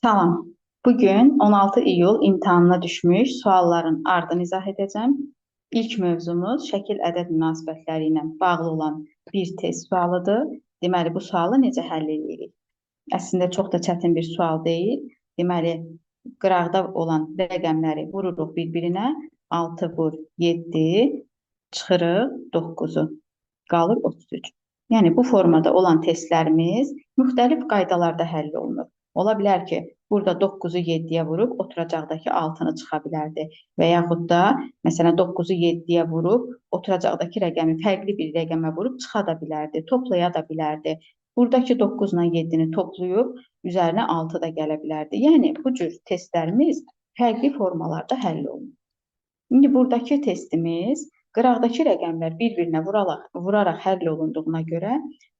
Salam. Bugün 16 iyul imtahanına düşmüş sualların ardını izah edəcəm. İlk mövzumuz şəkil ədəd münasibətləri ilə bağlı olan bir test sualıdır. Deməli, bu sualı necə həll edirik? Əslində çox da çətin bir sual deyil. Deməli, qıraqda olan rəqəmləri vururuq bir-birinə. 6 vur 7, çıxırıq 9-u. Qalır 33. Yəni, bu formada olan testlərimiz müxtəlif qaydalarda həll olunur. Ola bilər ki, burada 9-u 7-yə vurub oturacaqdakı 6-nı çıxa bilərdi. Və yaxud da, məsələn, 9-u 7-yə vurub oturacaqdakı rəqəmi fərqli bir rəqəmə vurub çıxa da bilərdi, toplaya da bilərdi. Buradakı 9 ilə 7-ni toplayıb üzərinə 6 da gələ bilərdi. Yəni, bu cür testlərimiz fərqli formalarda həll olunur. İndi buradakı testimiz qıraqdakı rəqəmlər bir-birinə vuraraq həll olunduğuna görə,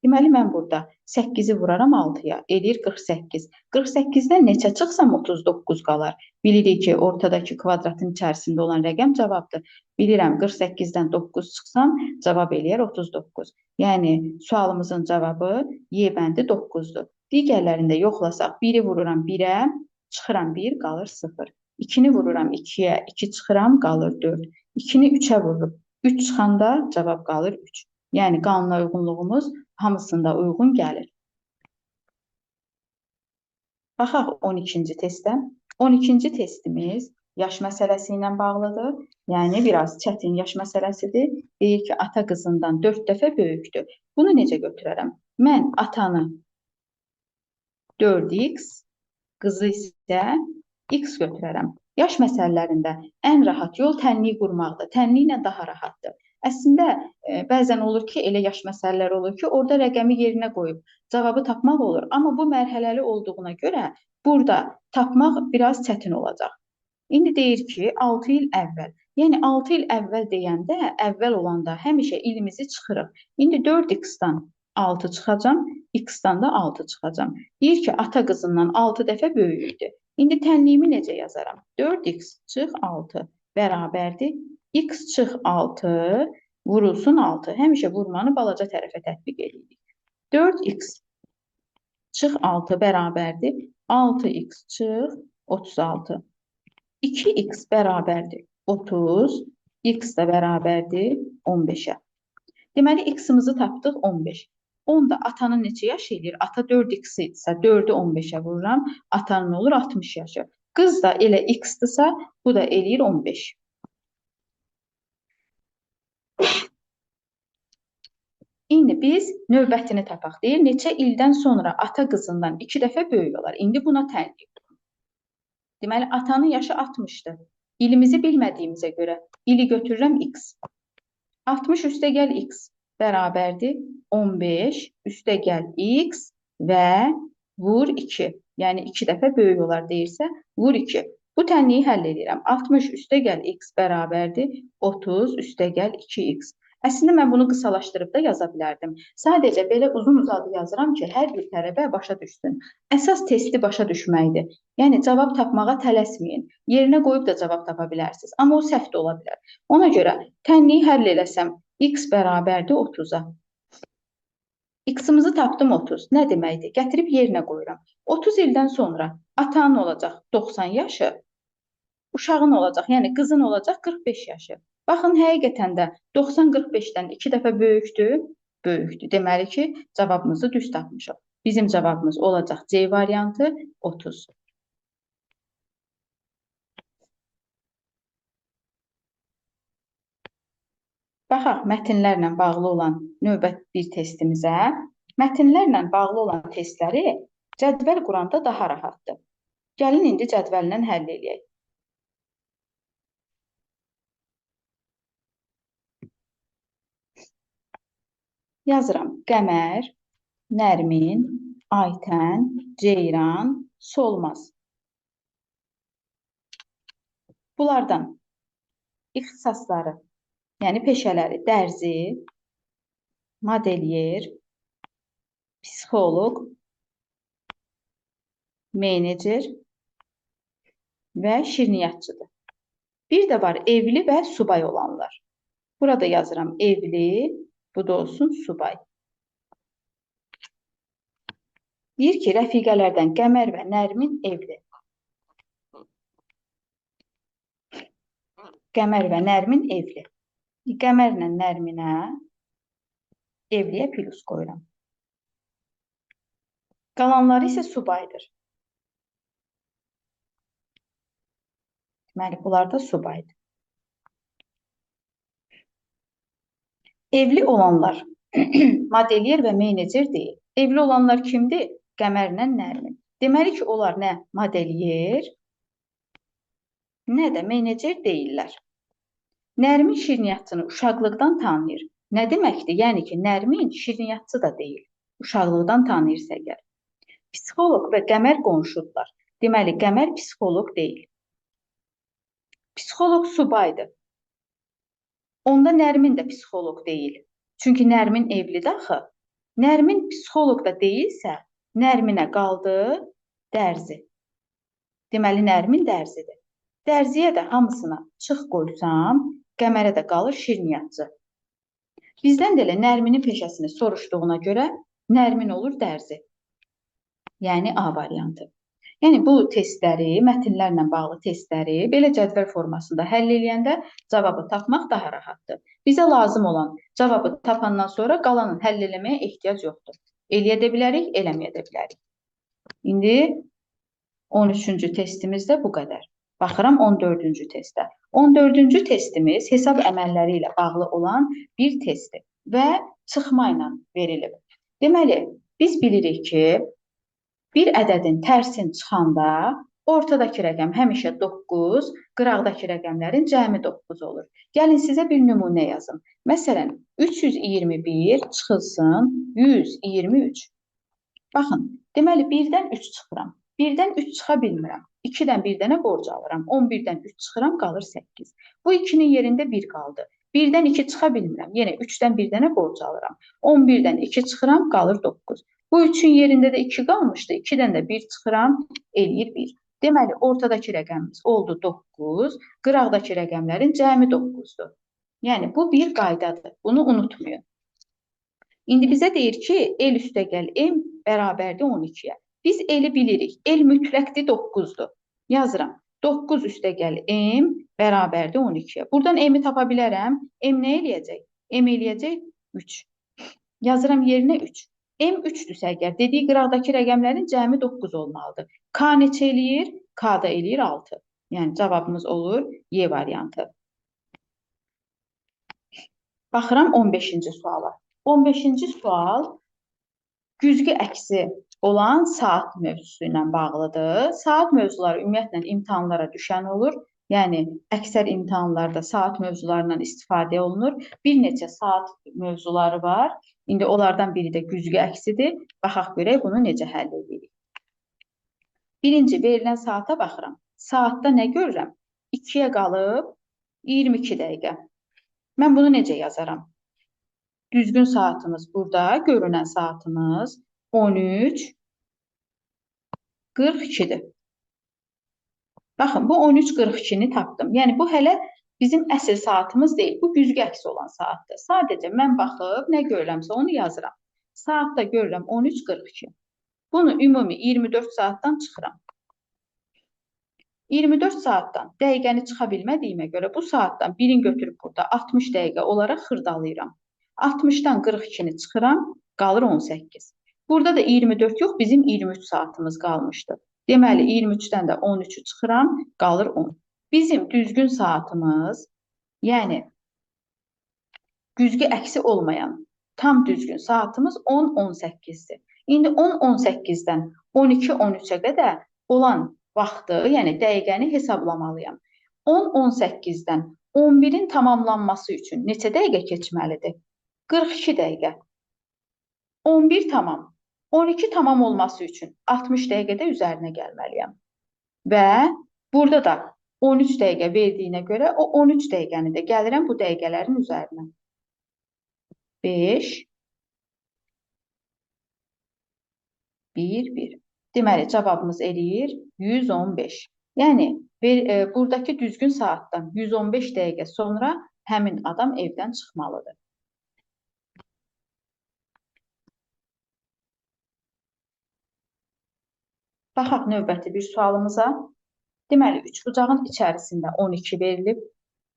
deməli, mən burada 8-i vuraram 6-ya, eləyir 48. 48-dən neçə çıxsam 39 qalar. Bilirik ki, ortadakı kvadratın içərisində olan rəqəm cavabdır. Bilirəm, 48-dən 9 çıxsam cavab eləyər 39. Yəni, sualımızın cavabı Y bəndi 9-dur. Digərlərində yoxlasaq, 1-i vururam 1-ə, çıxıram 1, qalır 0. 2-ni vururam 2-yə, 2 çıxıram, qalır 4. 2-ni 3-ə vururuq. 3 çıxanda cavab qalır 3. Yəni, qanuna uyğunluğumuz hamısında uyğun gəlir. Baxaq 12-ci testə. 12-ci testimiz yaş məsələsi ilə bağlıdır. Yəni, biraz çətin yaş məsələsidir. Deyir ki, ata qızından 4 dəfə böyükdür. Bunu necə götürərəm? Mən atanı 4x, qızı isə x götürərəm. Yaş məsələlərində ən rahat yol tənliyi qurmaqdır. Tənliklə daha rahatdır. Əslində, bəzən olur ki, elə yaş məsələlər olur ki, orada rəqəmi yerinə qoyub cavabı tapmaq olur. Amma bu mərhələli olduğuna görə burada tapmaq biraz çətin olacaq. İndi deyir ki, 6 il əvvəl. Yəni, 6 il əvvəl deyəndə, əvvəl olanda həmişə ilimizi çıxırıq. İndi 4x-dan 6 çıxacam, x-dan da 6 çıxacam. Deyir ki, ata qızından 6 dəfə böyükdür. İndi tənliyimi necə yazaram? 4x çıx 6 bərabərdir. X çıx 6 vurulsun 6. Həmişə vurmanı balaca tərəfə tətbiq edirik. 4x çıx 6 bərabərdir. 6x çıx 36. 2x bərabərdir 30. X də bərabərdir 15-ə. Deməli, x-imizi tapdıq 15. 10 da atanın neçə yaşı eləyir? Ata 4x idisə, 4-ü 15-ə vururam. Atanın olur 60 yaşı. Qız da elə x-dırsa, bu da eləyir 15. İndi biz növbətini tapaq. Deyir, neçə ildən sonra ata qızından 2 dəfə böyük olar. İndi buna tənlik. Deməli, atanın yaşı 60-dır. İlimizi bilmədiyimizə görə ili götürürəm x. 60 üstə gəl x bərabərdir 15 üstə gəl x və vur 2. Yəni 2 dəfə böyük olar deyirsə, vur 2. Bu tənliyi həll edirəm. 60 üstə gəl x bərabərdir 30 üstə gəl 2x. Əslində, mən bunu qısalaşdırıb da yaza bilərdim. Sadəcə belə uzun-uzadı yazıram ki, hər bir tələbə başa düşsün. Əsas testi başa düşməkdir. Yəni, cavab tapmağa tələsməyin. Yerinə qoyub da cavab tapa bilərsiniz. Amma o səhv də ola bilər. Ona görə tənliyi həll eləsəm, x bərabərdir 30-a. X-imizi tapdım 30. Nə deməkdir? Gətirib yerinə qoyuram. 30 ildən sonra atanın olacaq 90 yaşı, uşağın olacaq, yəni qızın olacaq 45 yaşı. Baxın, həqiqətən də 90 45-dən 2 dəfə böyükdür, böyükdür. Deməli ki, cavabımızı düz tapmışıq. Bizim cavabımız olacaq C variantı 30. Baxaq, mətnlərlə bağlı olan növbət bir testimizə. Mətnlərlə bağlı olan testləri cədvəl quranda daha rahatdır. Gəlin, indi cədvəllə həll edək. Yazıram, Qəmər, Nərmin, Aytən, Ceyran, Solmaz. Bunlardan ixtisasları, yəni peşələri dərzi, modelyer, psixoloq, menecer və şirniyyatçıdır. Bir də var evli və subay olanlar. Burada yazıram evli, bu da olsun subay. Deyir ki, rəfiqələrdən Qəmər və Nərmin evli. Qəmər və Nərmin evli. Qəmərlə Nərminə evliyə plus qoyuram. Qalanları isə subaydır. Deməli, bunlar da subaydır. Evli olanlar modelyer və menecer deyil. Evli olanlar kimdir? Qəmərlə Nərmin. Deməli ki, onlar nə modelyer, nə də menecer deyirlər. Nərmin şirniyyatçını uşaqlıqdan tanıyır. Nə deməkdir? Yəni ki, Nərmin şirniyyatçı da deyil. Uşaqlıqdan tanıyırsa əgər. Psixoloq və Qəmər qonşudular. Deməli, Qəmər psixoloq deyil. Psixoloq subaydır. Onda Nərmin də psixoloq deyil. Çünki Nərmin evlidir axı. Nərmin psixoloq da deyilsə, Nərminə qaldı dərzi. Deməli, Nərmin dərzidir. Dərziyə də hamısına çıx qoysam, Qəmərə də qalır şirniyyatçı. Bizdən də elə Nərminin peşəsini soruşduğuna görə Nərmin olur dərzi. Yəni A variantı. Yəni bu testləri, mətnlərlə bağlı testləri belə cədvəl formasında həll edəndə cavabı tapmaq daha rahatdır. Bizə lazım olan cavabı tapandan sonra qalanın həll eləməyə ehtiyac yoxdur. Eləyə də bilərik, eləməyə də bilərik. İndi 13-cü testimiz də bu qədər. Baxıram 14-cü testə. 14-cü testimiz hesab əməlləri ilə bağlı olan bir testdir və çıxma ilə verilib. Deməli, biz bilirik ki, bir ədədin tərsini çıxanda ortadakı rəqəm həmişə 9, qıraqdakı rəqəmlərin cəmi 9 olur. Gəlin sizə bir nümunə yazım. Məsələn, 321 çıxılsın 123. Baxın, deməli 1-dən 3 çıxıram. 1-dən 3 çıxa bilmirəm. 2-dən bir dənə borc alıram. 11-dən 3 çıxıram, qalır 8. Bu 2-nin yerində 1 qaldı. 1-dən 2 çıxa bilmirəm. Yenə 3-dən bir dənə borc alıram. 11-dən 2 çıxıram, qalır 9. Bu 3-ün yerində də 2 qalmışdı. 2-dən də 1 çıxıram, eləyir 1. Deməli, ortadakı rəqəmimiz oldu 9, qıraqdakı rəqəmlərin cəmi 9-dur. Yəni, bu bir qaydadır. Bunu unutmayın. İndi bizə deyir ki, L üstəgəl M bərabərdir 12-yə. Biz L-i bilirik. L mütləqdir 9-dur. Yazıram. 9 üstəgəl M bərabərdir 12-yə. Buradan M-i tapa bilərəm. M nə eləyəcək? M eləyəcək 3. Yazıram yerinə 3. M 3-dürsə əgər, dediyi qıraqdakı rəqəmlərin cəmi 9 olmalıdır. K neçə eləyir? K da eləyir 6. Yəni, cavabımız olur Y variantı. Baxıram 15-ci suala. 15-ci sual güzgü əksi olan saat mövzusu ilə bağlıdır. Saat mövzuları ümumiyyətlə imtahanlara düşən olur. Yəni, əksər imtahanlarda saat mövzularından istifadə olunur. Bir neçə saat mövzuları var. İndi onlardan biri də güzgü əksidir. Baxaq görək bunu necə həll edirik. Birinci, verilən saata baxıram. Saatda nə görürəm? 2-yə qalıb 22 dəqiqə. Mən bunu necə yazaram? Düzgün saatımız burada, görünən saatımız 13:42-dir. Baxın, bu 13:42-ni tapdım. Yəni, bu hələ bizim əsl saatımız deyil. Bu güzgü əksi olan saatdır. Sadəcə mən baxıb nə görürəmsə onu yazıram. Saatda görürəm 13:42. Bunu ümumi 24 saatdan çıxıram. 24 saatdan dəqiqəni çıxa bilmədiyimə görə bu saatdan birini götürüb burada 60 dəqiqə olaraq xırdalayıram. 60-dan 42-ni çıxıram, qalır 18. Burada da 24 yox, bizim 23 saatımız qalmışdı. Deməli, 23-dən də 13-ü çıxıram, qalır 10. Bizim düzgün saatımız, yəni güzgü əksi olmayan tam düzgün saatımız 10-18-dir. İndi 10-18-dən 12-13-ə qədər olan vaxtı, yəni dəqiqəni hesablamalıyam. 10-18-dən 11-in tamamlanması üçün neçə dəqiqə keçməlidir? 42 dəqiqə. 11 tamam. 12 tamam olması üçün 60 dəqiqədə üzərinə gəlməliyəm. Və burada da 13 dəqiqə verdiyinə görə o 13 dəqiqəni də gəlirəm bu dəqiqələrin üzərinə. 5, 1, 1. Deməli, cavabımız eləyir 115. Yəni, buradakı düzgün saatdan 115 dəqiqə sonra həmin adam evdən çıxmalıdır. Baxaq növbəti bir sualımıza. Deməli, 3 bucağın içərisində 12 verilib.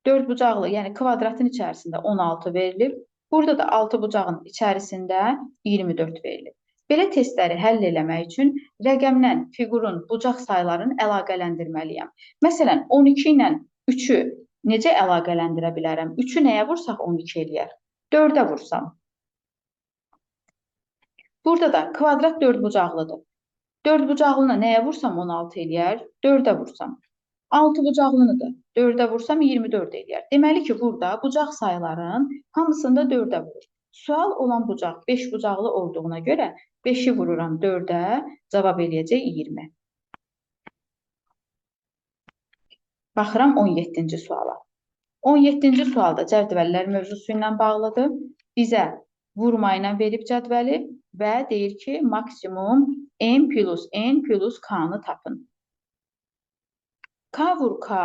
4 bucaqlı, yəni kvadratın içərisində 16 verilib. Burada da 6 bucağın içərisində 24 verilib. Belə testləri həll eləmək üçün rəqəmlə fiqurun bucaq saylarını əlaqələndirməliyəm. Məsələn, 12 ilə 3-ü necə əlaqələndirə bilərəm? 3-ü nəyə vursaq 12 eləyər? 4-ə vursam. Burada da kvadrat 4 bucaqlıdır. 4 bucaqlını nəyə vursam 16 eləyər? 4-ə vursam. 6 bucaqlını da 4-ə vursam 24 eləyər. Deməli ki, burada bucaq sayıların hamısında 4-ə vurur. Sual olan bucaq 5 bucaqlı olduğuna görə 5-i vururam 4-ə, cavab eləyəcək 20. Baxıram 17-ci suala. 17-ci sualda cədvəllər mövzusu ilə bağlıdır. Bizə vurma ilə verib cədvəli və deyir ki, maksimum n plus k-nı tapın. K vur k,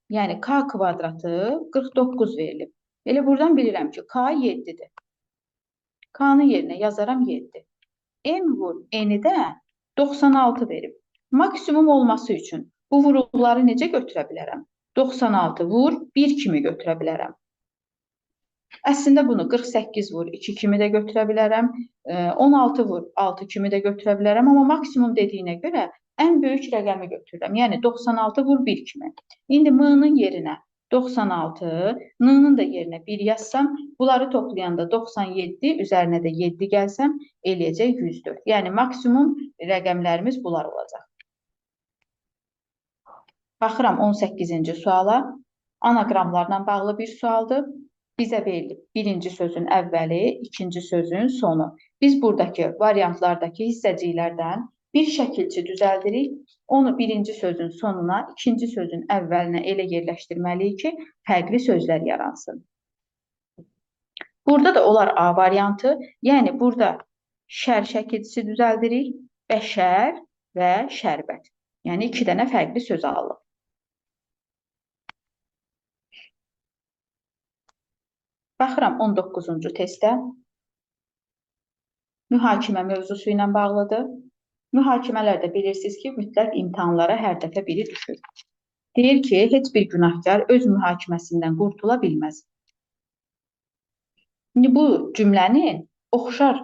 yəni k kvadratı 49 verilib. Elə buradan bilirəm ki, k 7-dir. K-nı yerinə yazaram 7. M vur n-i də 96 verib. Maksimum olması üçün bu vuruqları necə götürə bilərəm? 96 vur 1 kimi götürə bilərəm. Əslində bunu 48 vur 2 kimi də götürə bilərəm. 16 vur 6 kimi də götürə bilərəm. Amma maksimum dediyinə görə ən böyük rəqəmi götürürəm. Yəni 96 vur 1 kimi. İndi m-nın yerinə 96, n-nın da yerinə 1 yazsam, bunları toplayanda 97, üzərinə də 7 gəlsəm, eləyəcək 104. Yəni maksimum rəqəmlərimiz bunlar olacaq. Baxıram 18-ci suala. Anaqramlarla bağlı bir sualdır. Bizə verilib birinci sözün əvvəli, ikinci sözün sonu. Biz buradakı variantlardakı hissəciklərdən bir şəkilçi düzəldirik. Onu birinci sözün sonuna, ikinci sözün əvvəlinə elə yerləşdirməliyik ki, fərqli sözlər yaransın. Burada da olar A variantı, yəni burada şər şəkilçisi düzəldirik, bəşər və şərbət. Yəni 2 dənə fərqli söz alırıq. Baxıram 19-cu testə. Mühakimə mövzusu ilə bağlıdır. Mühakimələrdə bilirsiniz ki, mütləq imtahanlara hər dəfə biri düşür. Deyir ki, heç bir günahkar öz mühakiməsindən qurtula bilməz. İndi bu cümlənin oxşar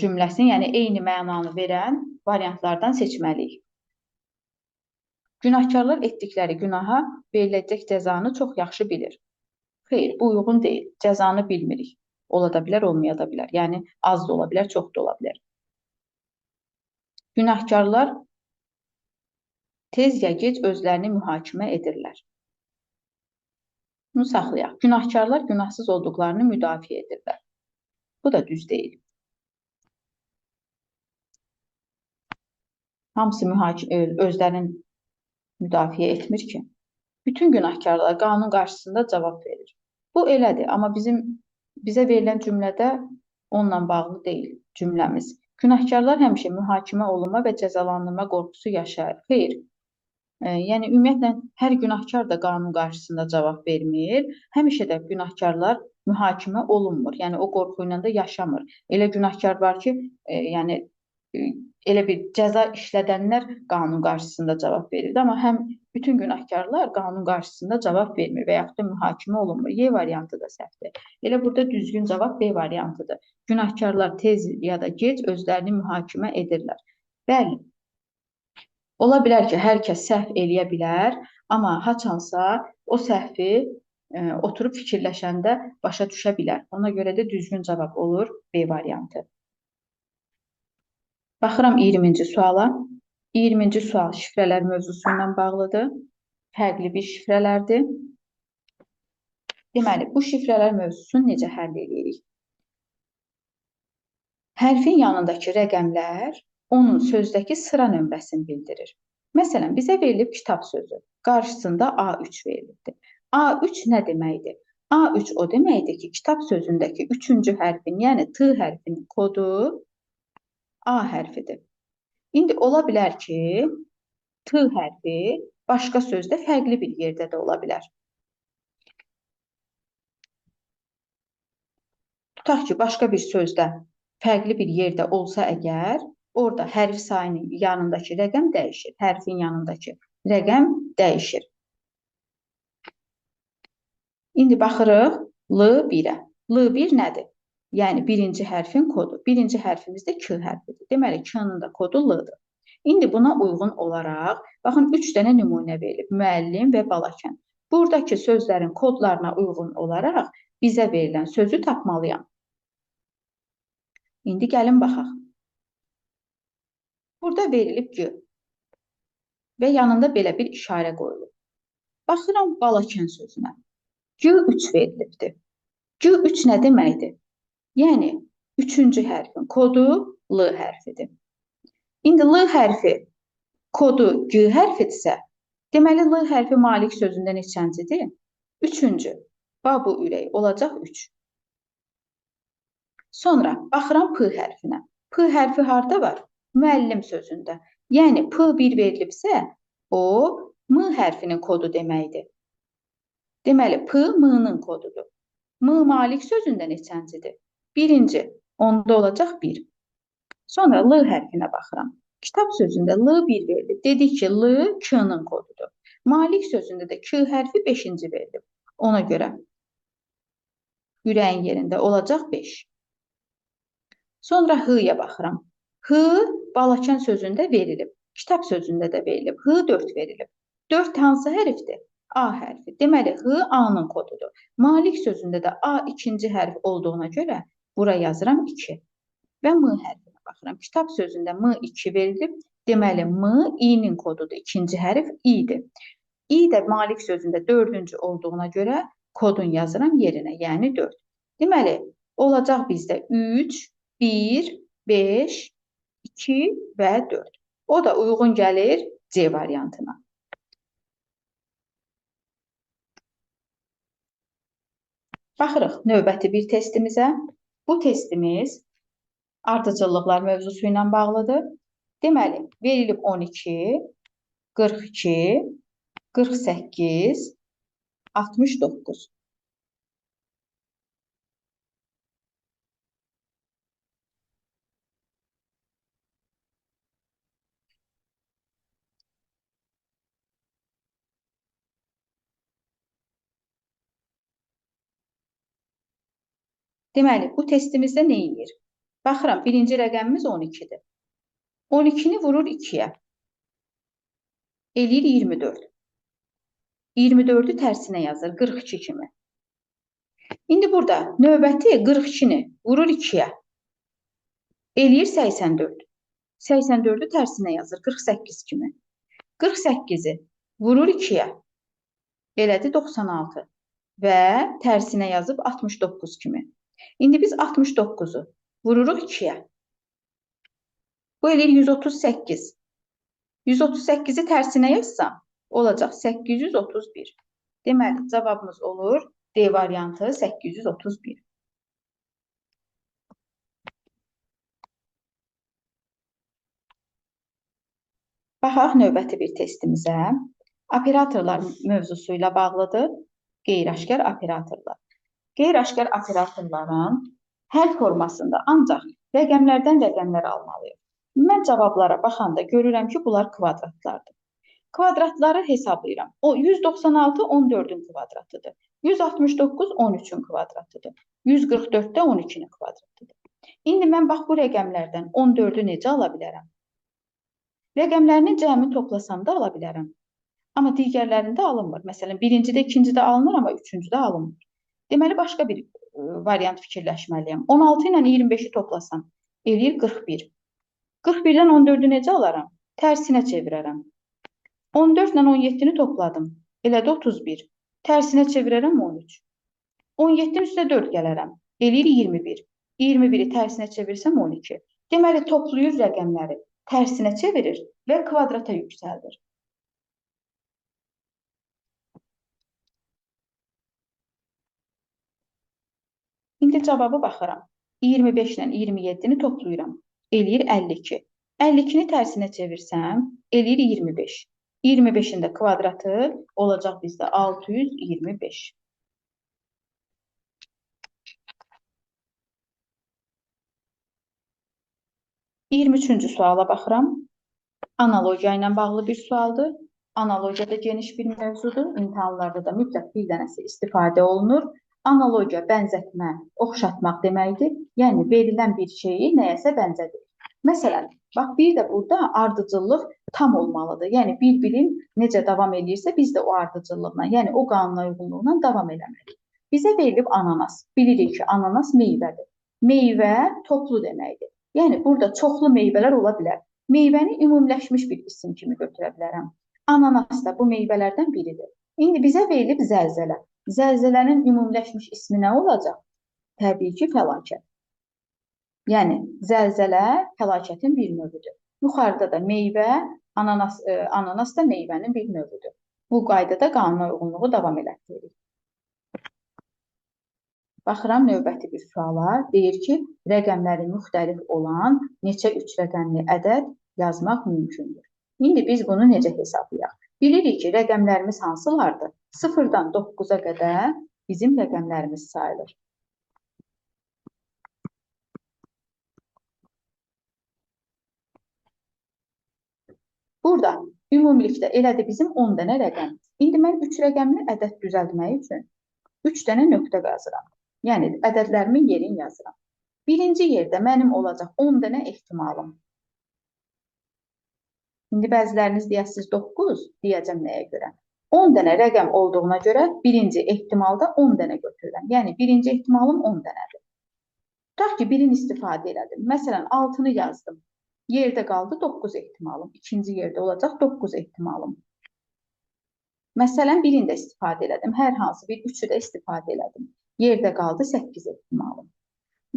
cümləsini, yəni eyni mənanı verən variantlardan seçməliyik. Günahkarlar etdikləri günaha veriləcək cəzanı çox yaxşı bilir. Xeyr, bu uyğun deyil. Cəzanı bilmirik. Ola da bilər, olmaya da bilər. Yəni, az da ola bilər, çox da ola bilər. Günahkarlar tez ya gec özlərini mühakimə edirlər. Bunu saxlayaq. Günahkarlar günahsız olduqlarını müdafiə edirlər. Bu da düz deyil. Hamısı özlərini müdafiə etmir ki. Bütün günahkarlar qanun qarşısında cavab verir. Bu elədir, amma bizə verilən cümlədə onunla bağlı deyil cümləmiz. Günahkarlar həmişə mühakimə olunma və cəzalandırma qorxusu yaşayır. Xeyr. Yəni, ümumiyyətlə, hər günahkar da qanun qarşısında cavab vermir. Həmişə də günahkarlar mühakimə olunmur. Yəni, o qorxu ilə də yaşamır. Elə günahkar var ki, yəni, elə bir cəza işlədənlər qanun qarşısında cavab verir. Amma həm bütün günahkarlar qanun qarşısında cavab vermir və yaxud da mühakimə olunmur. Y variantı da səhvdir. Elə burada düzgün cavab B variantıdır. Günahkarlar tez ya da gec özlərini mühakimə edirlər. Bəli, ola bilər ki, hər kəs səhv eləyə bilər, amma haçansa o səhvi oturub fikirləşəndə başa düşə bilər. Ona görə də düzgün cavab olur B variantı. Baxıram 20-ci suala. 20-ci sual şifrələr mövzusu ilə bağlıdır. Fərqli bir şifrələrdir. Deməli, bu şifrələr mövzusunu necə həll edirik? Hərfin yanındakı rəqəmlər onun sözdəki sıra nömrəsini bildirir. Məsələn, bizə verilib kitab sözü. Qarşısında A3 verilibdir. A3 nə deməkdir? A3 o deməkdir ki, kitab sözündəki 3-cü hərfin, yəni T hərfinin kodu A hərfidir. İndi ola bilər ki, T hərfi başqa sözdə fərqli bir yerdə də ola bilər. Tutaq ki, başqa bir sözdə fərqli bir yerdə olsa əgər, orada hərf sayının yanındakı rəqəm dəyişir. Hərfin yanındakı rəqəm dəyişir. İndi baxırıq L1-ə. L1 nədir? Yəni birinci hərfin kodu. Birinci hərfimiz də K hərfidir. Deməli, K-nın da kodu L-dır. İndi buna uyğun olaraq, baxın, 3 dənə nümunə verilib. Müəllim və Balakən. Buradakı sözlərin kodlarına uyğun olaraq bizə verilən sözü tapmalıyam. İndi gəlin baxaq. Burada verilib G və yanında belə bir işarə qoyulub. Baxıram Balakən sözünə. G3 verilibdir. G3 nə deməkdir? Yəni, üçüncü hərfin kodu L hərfidir. İndi L hərfi kodu G hərfidirsə, deməli L hərfi malik sözündə neçəncidir? Üçüncü. Babu ürək olacaq 3. Sonra baxıram P hərfinə. P hərfi harda var? Müəllim sözündə. Yəni P1 verilibsə, o M hərfinin kodu deməkdir. Deməli, P M-nın kodudur. M malik sözündə neçəncidir? Birinci. Onda olacaq 1. Sonra L hərfinə baxıram. Kitab sözündə L1 verilib. Dedik ki, L K-nın kodudur. Malik sözündə də K hərfi 5-ci verilib. Ona görə ürəyin yerində olacaq 5. Sonra H-ya baxıram. H Balakən sözündə verilib. Kitab sözündə də verilib. H4 verilib. 4 hansı hərfdir? A hərfi. Deməli, H A-nın kodudur. Malik sözündə də A ikinci hərf olduğuna görə bura yazıram 2. Və M hərfinə baxıram. Kitab sözündə M2 verilib. Deməli, M İ-nin kodudur. İkinci hərf İ-dir. İ də malik sözündə 4-cü olduğuna görə kodun yazıram yerinə, yəni 4. Deməli, olacaq bizdə 3, 1, 5, 2 və 4. O da uyğun gəlir C variantına. Baxırıq növbəti bir testimizə. Bu testimiz ardıcıllıqlar mövzusu ilə bağlıdır. Deməli, verilib 12, 42, 48, 69. Deməli, bu testimizdə nə edir? Baxıram, birinci rəqəmimiz 12-dir. 12-ni vurur 2-yə. Eləyir 24. 24-ü tərsinə yazır 42 kimi. İndi burada növbəti 42-ni vurur 2-yə. Eləyir 84. 84-ü tərsinə yazır 48 kimi. 48-i vurur 2-yə. Elədi 96. Və tərsinə yazıb 69 kimi. İndi biz 69-u vururuq 2-yə. Bu eləyir 138. 138-i tərsinə yazsam, olacaq 831. Deməli, cavabımız olur D variantı 831. Baxaq növbəti bir testimizə. Operatorlar mövzusu ilə bağlıdır. Qeyri-aşkar operatorlar. Qeyri-aşkar operatorların həll formasında ancaq rəqəmlərdən rəqəmlər almalıyıq. Mən cavablara baxanda görürəm ki, bunlar kvadratlardır. Kvadratları hesablayıram. O 196 14-ün kvadratıdır. 169 13-ün kvadratıdır. 144 də 12-nin kvadratıdır. İndi mən bax bu rəqəmlərdən 14-ü necə ala bilərəm? Rəqəmlərinin cəmi toplasam da ala bilərəm. Amma digərlərində alınmır. Məsələn, birincidə, ikincidə alınır, amma üçüncüdə alınmır. Deməli, başqa bir variant fikirləşməliyəm. 16 ilə 25-i toplasam, eləyir 41. 41-dən 14-ü necə alaram? Tərsinə çevirərəm. 14 ilə 17-ni topladım. Elədi 31. Tərsinə çevirərəm 13. 17-nin üstə 4 gələrəm. Eləyir 21. 21-i tərsinə çevirsəm 12. Deməli, toplayır rəqəmləri tərsinə çevirir və kvadrata yüksəldir. İndi cavabı baxıram. 25 ilə 27-ni toplayıram. Eləyir 52. 52-ni tərsinə çevirsəm, eləyir 25. 25-in də kvadratı olacaq bizdə 625. 23-cü suala baxıram. Analogiya ilə bağlı bir sualdır. Analogiya da geniş bir mövzudur. İmtahanlarda da mütləq bir dənəsi istifadə olunur. Analogiya bənzətmə, oxşatmaq deməkdir. Yəni verilən bir şeyi nəyəsə bənzədir. Məsələn, bax bir də burada ardıcıllıq tam olmalıdır. Yəni bir bilim necə davam edirsə, biz də o ardıcıllıqla, yəni o qanuna uyğunluqla davam eləməliyik. Bizə verilib ananas. Bilirik ki, ananas meyvədir. Meyvə toplu deməkdir. Yəni burada çoxlu meyvələr ola bilər. Meyvəni ümumiləşmiş bir isim kimi götürə bilərəm. Ananas da bu meyvələrdən biridir. İndi bizə verilib zəlzələ. Zəlzələnin ümumiləşmiş ismi nə olacaq? Təbii ki, fəlakət. Yəni, zəlzələ fəlakətin bir növüdür. Yuxarıda da meyvə, ananas da meyvənin bir növüdür. Bu qaydada qanuna uyğunluğu davam elətdiririk. Baxıram növbəti bir suala. Deyir ki, rəqəmləri müxtəlif olan neçə üç rəqəmli ədəd yazmaq mümkündür. İndi biz bunu necə hesablayaq? Bilirik ki, rəqəmlərimiz hansılardır? 0-dan 9-a qədər bizim rəqəmlərimiz sayılır. Burada ümumilikdə elədir bizim 10 dənə rəqəm. İndi mən 3 rəqəmli ədəd düzəltmək üçün 3 dənə nöqtə qazıram. Yəni, ədədlərimin yerini yazıram. Birinci yerdə mənim olacaq 10 dənə ehtimalım. İndi bəziləriniz deyəsiniz 9, deyəcəm nəyə görə? 10 dənə rəqəm olduğuna görə birinci ehtimalda 10 dənə götürürəm. Yəni, birinci ehtimalım 10 dənədir. Tutaq ki, birini istifadə elədim. Məsələn, 6-nı yazdım. Yerdə qaldı 9 ehtimalım. İkinci yerdə olacaq 9 ehtimalım. Məsələn, birini də istifadə elədim. Hər hansı bir üçü də istifadə elədim. Yerdə qaldı 8 ehtimalım.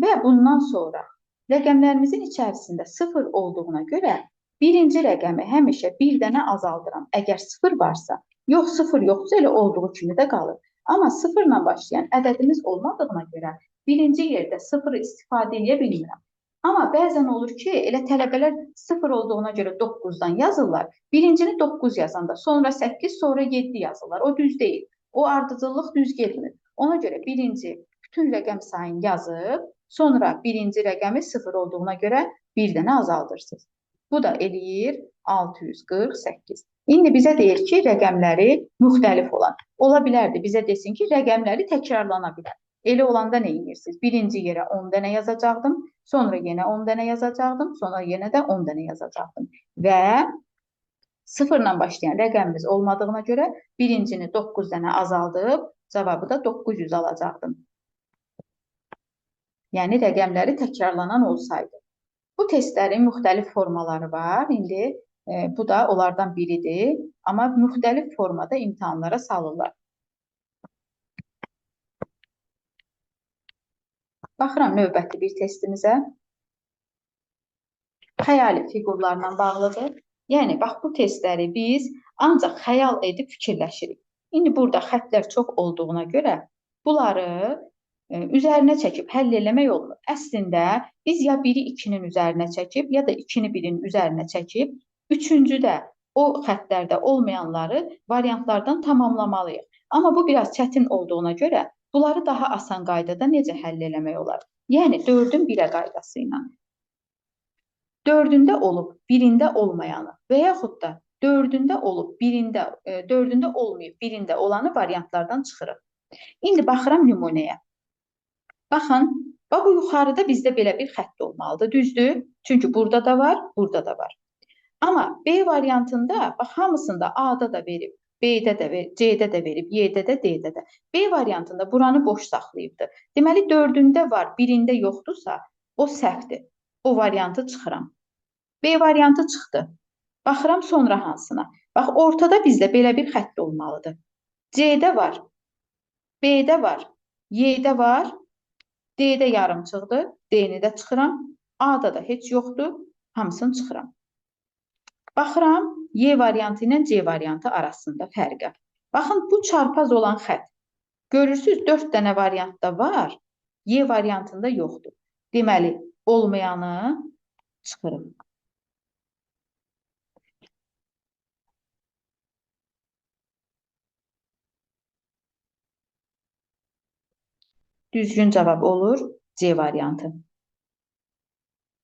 Və bundan sonra rəqəmlərimizin içərisində 0 olduğuna görə birinci rəqəmi həmişə bir dənə azaldıram. Əgər 0 varsa, yox 0 yoxsa elə olduğu kimi də qalır. Amma 0 ilə başlayan ədədimiz olmadığına görə birinci yerdə 0-ı istifadə edə bilmirəm. Amma bəzən olur ki, elə tələbələr 0 olduğuna görə 9-dan yazırlar. Birincini 9 yazanda, sonra 8, sonra 7 yazırlar. O düz deyil. O ardıcıllıq düz getmir. Ona görə birinci bütün rəqəm sayını yazıb, sonra birinci rəqəmi 0 olduğuna görə bir dənə azaldırsınız. Bu da eləyir 648. İndi bizə deyir ki, rəqəmləri müxtəlif olan. Ola bilərdi, bizə desin ki, rəqəmləri təkrarlana bilər. Elə olanda nə edirsiniz? Birinci yerə 10 dənə yazacaqdım, sonra yenə 10 dənə yazacaqdım, sonra yenə də 10 dənə yazacaqdım. Və 0 ilə başlayan rəqəmimiz olmadığına görə birincini 9 dənə azaldıb, cavabı da 900 alacaqdım. Yəni, rəqəmləri təkrarlanan olsaydı. Bu testlərin müxtəlif formaları var. İndi bu da onlardan biridir. Amma müxtəlif formada imtahanlara salırlar. Baxıram növbəti bir testimizə. Xəyali fiqurlarla bağlıdır. Yəni, bax, bu testləri biz ancaq xəyal edib fikirləşirik. İndi burada xətlər çox olduğuna görə bunları üzərinə çəkib həll eləmək olmur. Əslində, biz ya biri 2-nin üzərinə çəkib, ya da 2-ni 1-in üzərinə çəkib, üçüncüdə o xətlərdə olmayanları variantlardan tamamlamalıyıq. Amma bu biraz çətin olduğuna görə bunları daha asan qaydada necə həll eləmək olar? Yəni, 4-ün 1-ə qaydası ilə. 4-ündə olub, 1-ində olmayanı və yaxud da 4-ündə olub, 4-ündə olmayıb, 1-ində olanı variantlardan çıxırıq. İndi baxıram nümunəyə. Baxın, bu yuxarıda bizdə belə bir xətt olmalıdır, düzdür? Çünki burada da var, burada da var. Amma B variantında, bax, hamısında A-da da verib, B-də də verib, C-də də verib, Y-də də, D-də də. B variantında buranı boş saxlayıbdır. Deməli, 4-ündə var, 1-ində yoxdursa, o səhvdir. O variantı çıxıram. B variantı çıxdı. Baxıram sonra hansına. Bax, ortada bizdə belə bir xətt olmalıdır. C-də var, B-də var, Y-də var, D-də yarımçıqdır, D-ni də çıxıram. A-da da heç yoxdur, hamısını çıxıram. Baxıram, Y variantı ilə C variantı arasında fərqə. Baxın, bu çarpaz olan xətt. Görürsünüz, 4 dənə variantda var, Y variantında yoxdur. Deməli, olmayanı çıxırım. Düzgün cavab olur C variantı.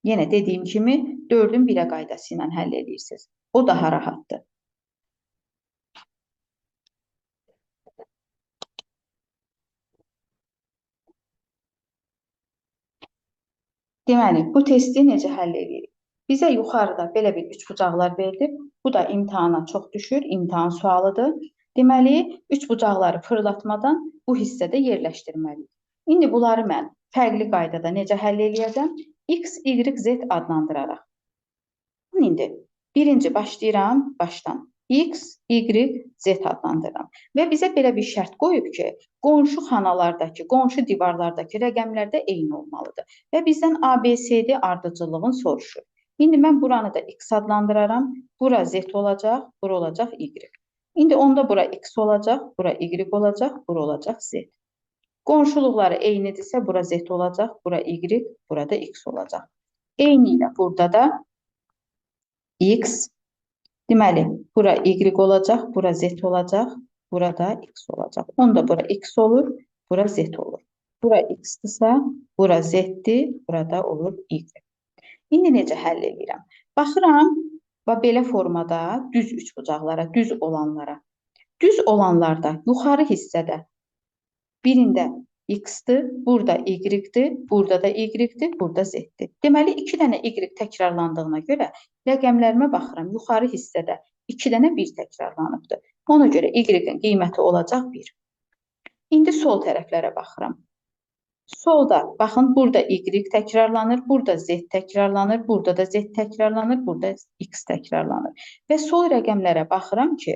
Yenə dediyim kimi, 4-ün 1-ə qaydası ilə həll edirsiniz. O daha rahatdır. Deməli, bu testi necə həll edirik? Bizə yuxarıda belə bir üçbucaqlar verilib. Bu da imtahana çox düşür, imtahan sualıdır. Deməli, üçbucaqları fırlatmadan bu hissədə yerləşdirməliyik. İndi bunları mən fərqli qaydada necə həll edəcəm? X, Y, Z adlandıraraq. İndi birinci başlayıram başdan. X, Y, Z adlandırıram. Və bizə belə bir şərt qoyub ki, qonşu xanalardakı, qonşu divarlardakı rəqəmlər də eyni olmalıdır. Və bizdən ABCD ardıcıllığını soruşur. İndi mən buranı da X adlandıraram. Bura Z olacaq, bura olacaq Y. İndi onda bura X olacaq, bura Y olacaq, bura olacaq Z. Qonşuluqları eynidirsə, bura Z olacaq, bura Y, burada X olacaq. Eyni ilə burada da X, deməli, bura Y olacaq, bura Z olacaq, burada X olacaq. Onda bura X olur, bura Z olur. Bura X-dirsə, bura Z-dir, burada olur Y. İndi necə həll edirəm? Baxıram, belə formada düz üçbucaqlara, düz olanlara. Düz olanlarda yuxarı hissədə birində X-dir, burada Y-dir, burada da Y-dir, burada Z-dir. Deməli, 2 dənə Y təkrarlandığına görə rəqəmlərimə baxıram. Yuxarı hissədə 2 dənə 1 təkrarlanıbdır. Ona görə Y-in qiyməti olacaq 1. İndi sol tərəflərə baxıram. Solda, baxın, burada Y təkrarlanır, burada Z təkrarlanır, burada da Z təkrarlanır, burada X təkrarlanır. Və sol rəqəmlərə baxıram ki,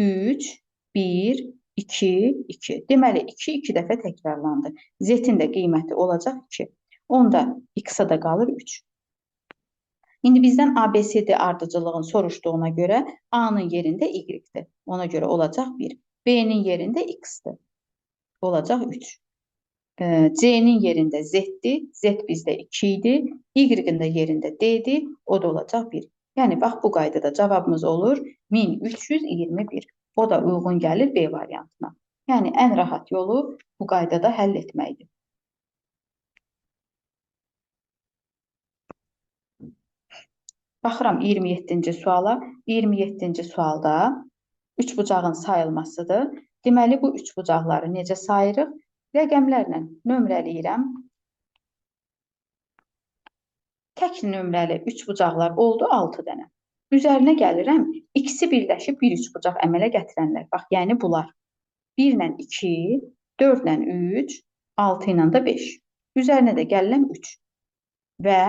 3, 1, 2, 2. Deməli, 2 2 dəfə təkrarlandı. Z-in də qiyməti olacaq 2. Onda X-a da qalır 3. İndi bizdən ABCD ardıcıllığını soruşduğuna görə A-nın yerində Y-dir. Ona görə olacaq 1. B-nin yerində X-dir. Olacaq 3. C-nin yerində Z-dir. Z bizdə 2 idi. Y-in də yerində D-dir. O da olacaq 1. Yəni, bax, bu qaydada cavabımız olur 1321. O da uyğun gəlir B variantına. Yəni, ən rahat yolu bu qaydada həll etməkdir. Baxıram 27-ci suala. 27-ci sualda üçbucağın sayılmasıdır. Deməli, bu üçbucaqları necə sayırıq? Rəqəmlərlə nömrələyirəm. Tək nömrəli üçbucaqlar oldu 6 dənə. Üzərinə gəlirəm, ikisi birləşib bir üçbucaq əmələ gətirənlər. Bax, yəni bunlar 1 ilə 2, 4 ilə 3, 6 ilə də 5. Üzərinə də gəlirəm 3. Və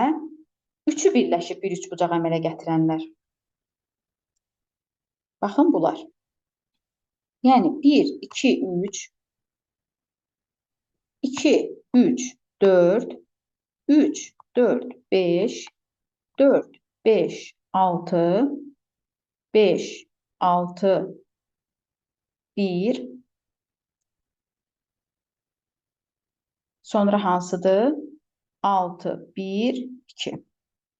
3-ü birləşib bir üçbucaq əmələ gətirənlər. Baxın, bunlar. Yəni 1, 2, 3, 2, 3, 4, 3, 4, 5, 4, 5, 6, 5, 6, 1. Sonra hansıdır? 6, 1, 2.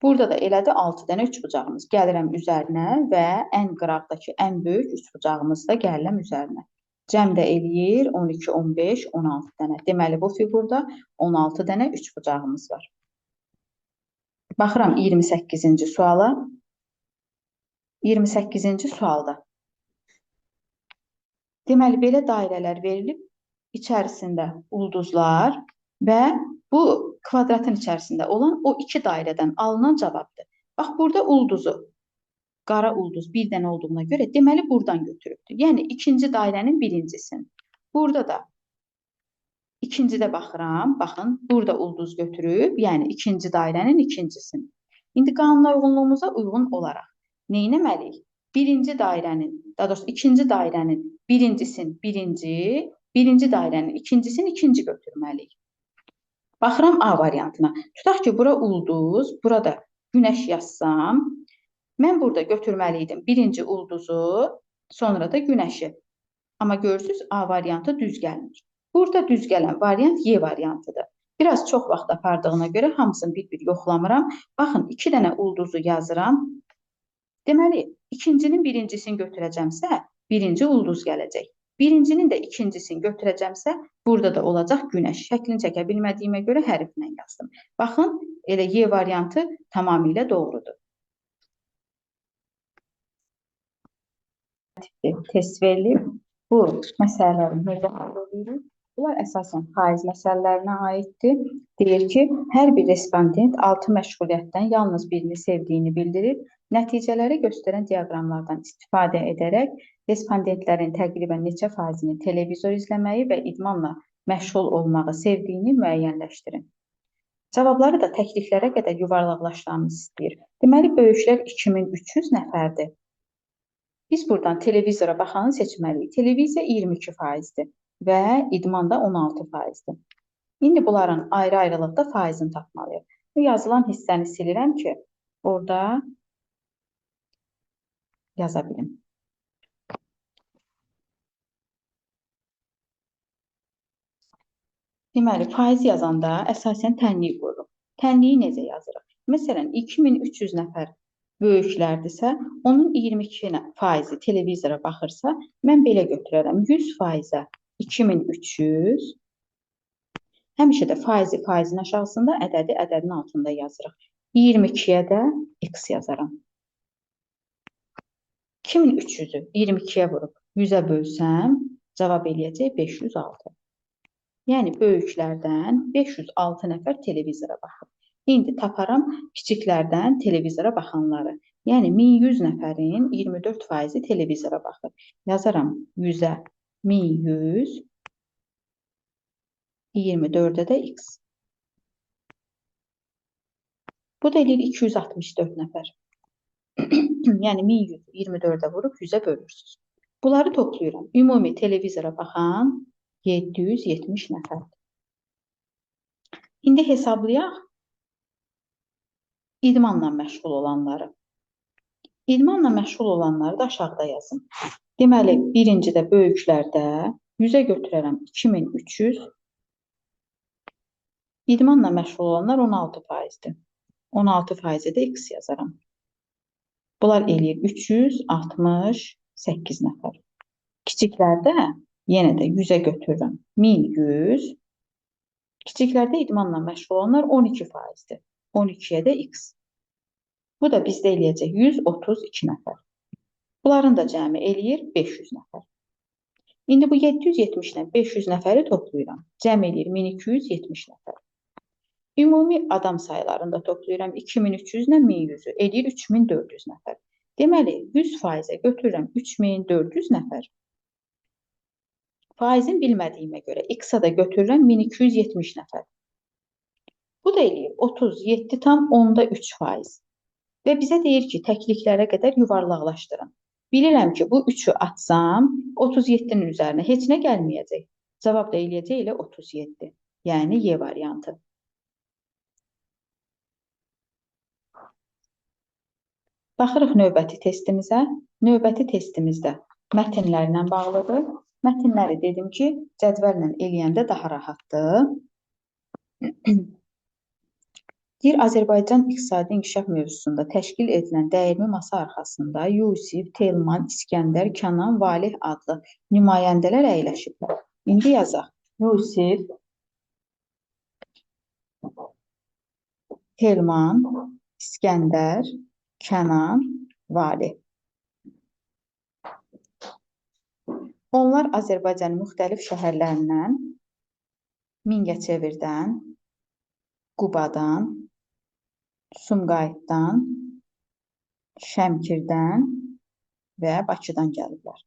Burada da elədi 6 dənə üçbucağımız. Gəlirəm üzərinə və ən qıraqdakı ən böyük üçbucağımız da gəlirəm üzərinə. Cəm də eləyir 12, 15, 16 dənə. Deməli, bu fiqurda 16 dənə üçbucağımız var. Baxıram 28-ci suala. 28-ci sualda. Deməli, belə dairələr verilib, içərisində ulduzlar və bu kvadratın içərisində olan o iki dairədən alınan cavabdır. Bax, burada ulduzu, qara ulduz bir dənə olduğuna görə deməli buradan götürübdür. Yəni, ikinci dairənin birincisini. Burada da ikincidə baxıram. Baxın, burada ulduz götürüb, yəni ikinci dairənin ikincisini. İndi qanuna uyğunluğumuza uyğun olaraq neynəməliyik? Birinci dairənin, daha doğrusu ikinci dairənin birincisini birinci, birinci dairənin ikincisini ikinci götürməliyik. Baxıram A variantına. Tutaq ki, bura ulduz, burada günəş yazsam, mən burada götürməliydim birinci ulduzu, sonra da günəşi. Amma görürsünüz, A variantı düz gəlmir. Burada düz gələn variant Y variantıdır. Biraz çox vaxt apardığına görə hamısını bir-bir yoxlamıram. Baxın, 2 dənə ulduzu yazıram. Deməli, ikincinin birincisini götürəcəmsə, birinci ulduz gələcək. Birincinin də ikincisini götürəcəmsə, burada da olacaq günəş. Şəklini çəkə bilmədiyimə görə hərflə yazdım. Baxın, elə Y variantı tamamilə doğrudur. Test verilib. Bu məsələlərin necə həll edirik? Bunlar əsasən faiz məsələlərinə aiddir. Deyir ki, hər bir respondent 6 məşğuliyyətdən yalnız birini sevdiyini bildirir. Nəticələri göstərən diaqramlardan istifadə edərək respondentlərin təqribən neçə faizini televizor izləməyi və idmanla məşğul olmağı sevdiyini müəyyənləşdirin. Cavabları da təkliklərə qədər yuvarlaqlaşdırmamız istəyir. Deməli, böyüklər 2300 nəfərdir. Biz buradan televizora baxanı seçməliyik. Televiziya 22%-dir və idman da 16%-dir. İndi bunların ayrı-ayrılıqda faizini tapmalıyıq. Bu yazılan hissəni silirəm ki, orada yaza bilim. Deməli, faiz yazanda əsasən tənliyi qoyuruq. Tənliyi necə yazırıq? Məsələn, 2300 nəfər böyüklərdirsə, onun 22% televizora baxırsa, mən belə götürərəm. 100%-ə 2300, həmişə də faizi faizin aşağısında, ədədi ədədin altında yazırıq. 22-yə də x yazaram. 2300-ü 22-yə vurub 100-ə bölsəm, cavab eləyəcək 506. Yəni, böyüklərdən 506 nəfər televizora baxır. İndi taparam kiçiklərdən televizora baxanları. Yəni, 1100 nəfərin 24%-i televizora baxır. Yazaram 100-ə 1100, 24-ə də x. Bu da eləyir 264 nəfər. Yəni, 1100 24-ə vurub 100-ə bölürsünüz. Bunları toplayıram. Ümumi televizora baxan 770 nəfərdir. İndi hesablayaq idmanla məşğul olanları. İdmanla məşğul olanları da aşağıda yazın. Deməli, birincidə böyüklərdə 100-ə götürərəm 2300. İdmanla məşğul olanlar 16%-dir. 16%-ə də x yazaram. Bunlar eləyir 368 nəfər. Kiçiklərdə yenə də 100-ə götürürəm 1100. Kiçiklərdə idmanla məşğul olanlar 12%-dir. 12-yə də x. Bu da bizdə eləyəcək 132 nəfər. Bunların da cəmi eləyir 500 nəfər. İndi bu 770 ilə 500 nəfəri toplayıram. Cəm eləyir 1270 nəfər. Ümumi adam sayılarını da toplayıram. 2300 ilə 1100-ü eləyir 3400 nəfər. Deməli, 100%-ə götürürəm 3400 nəfər. Faizin bilmədiyimə görə x-a da götürürəm 1270 nəfər. Bu da eləyir 37,3%. Və bizə deyir ki, təkliklərə qədər yuvarlaqlaşdırın. Bilirəm ki, bu 3-ü atsam, 37-nin üzərinə heç nə gəlməyəcək. Cavab da eləyəcək elə 37. Yəni, Y variantı. Baxırıq növbəti testimizə. Növbəti testimizdə mətnlərlə bağlıdır. Mətnləri dedim ki, cədvəllə eləyəndə daha rahatdır. Deyir, Azərbaycan İqtisadi İnkişaf mövzusunda təşkil edilən dəyirmi masa arxasında Yusif, Telman, İskəndər, Kənan, Valih adlı nümayəndələr əyləşiblər. İndi yazaq. Yusif, Telman, İskəndər, Kənan, Valih. Onlar Azərbaycanın müxtəlif şəhərlərindən, Mingəçevirdən, Qubadan, Sumqayıtdan, Şəmkirdən və Bakıdan gəliblər.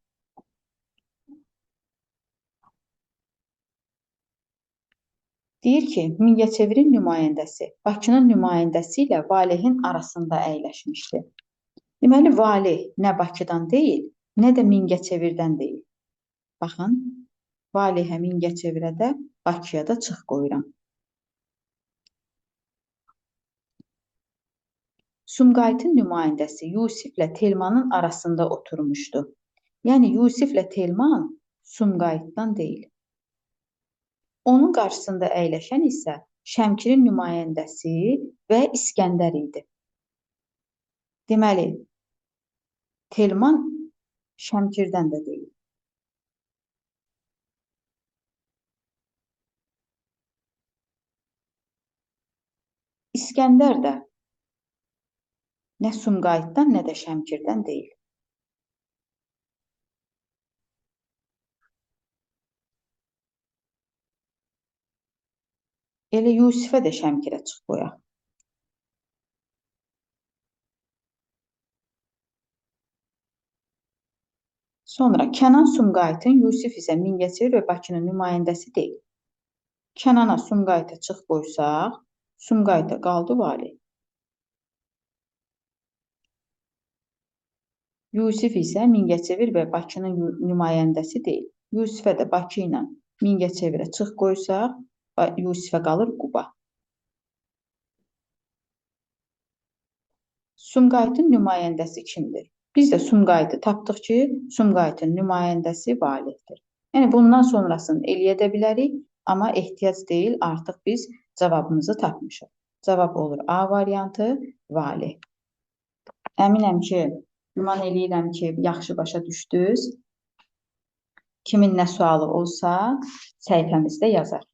Deyir ki, Mingəçevirin nümayəndəsi Bakının nümayəndəsi ilə Valihin arasında əyləşmişdir. Deməli, Valih nə Bakıdan deyil, nə də Mingəçevirdən deyil. Baxın, Valihə, Mingəçevirə də, Bakıya da çıx qoyuram. Sumqayıtın nümayəndəsi Yusiflə Telmanın arasında oturmuşdu. Yəni, Yusiflə Telman Sumqayıtdan deyil. Onun qarşısında əyləşən isə Şəmkirin nümayəndəsi və İskəndər idi. Deməli, Telman Şəmkirdən də deyil. İskəndər də nə Sumqayıtdan, nə də Şəmkirdən deyil. Elə Yusifə də Şəmkirə çıx qoyaq. Sonra Kənan Sumqayıtın, Yusif isə Mingəçevir və Bakının nümayəndəsi deyil. Kənana Sumqayıta çıx qoysaq, Sumqayıta qaldı vali. Yusif isə Mingəçevir və Bakının nümayəndəsi deyil. Yusifə də Bakı ilə Mingəçevirə çıx qoysaq, Yusifə qalır Quba. Sumqayıtın nümayəndəsi kimdir? Biz də Sumqayıtı tapdıq ki, Sumqayıtın nümayəndəsi valihdir. Yəni, bundan sonrasını eləyə də bilərik, amma ehtiyac deyil, artıq biz cavabımızı tapmışıq. Cavab olur A variantı, valih. Əminəm ki, güman eləyirəm ki, yaxşı başa düşdünüz. Kimin nə sualı olsa, səhifəmizdə yazar.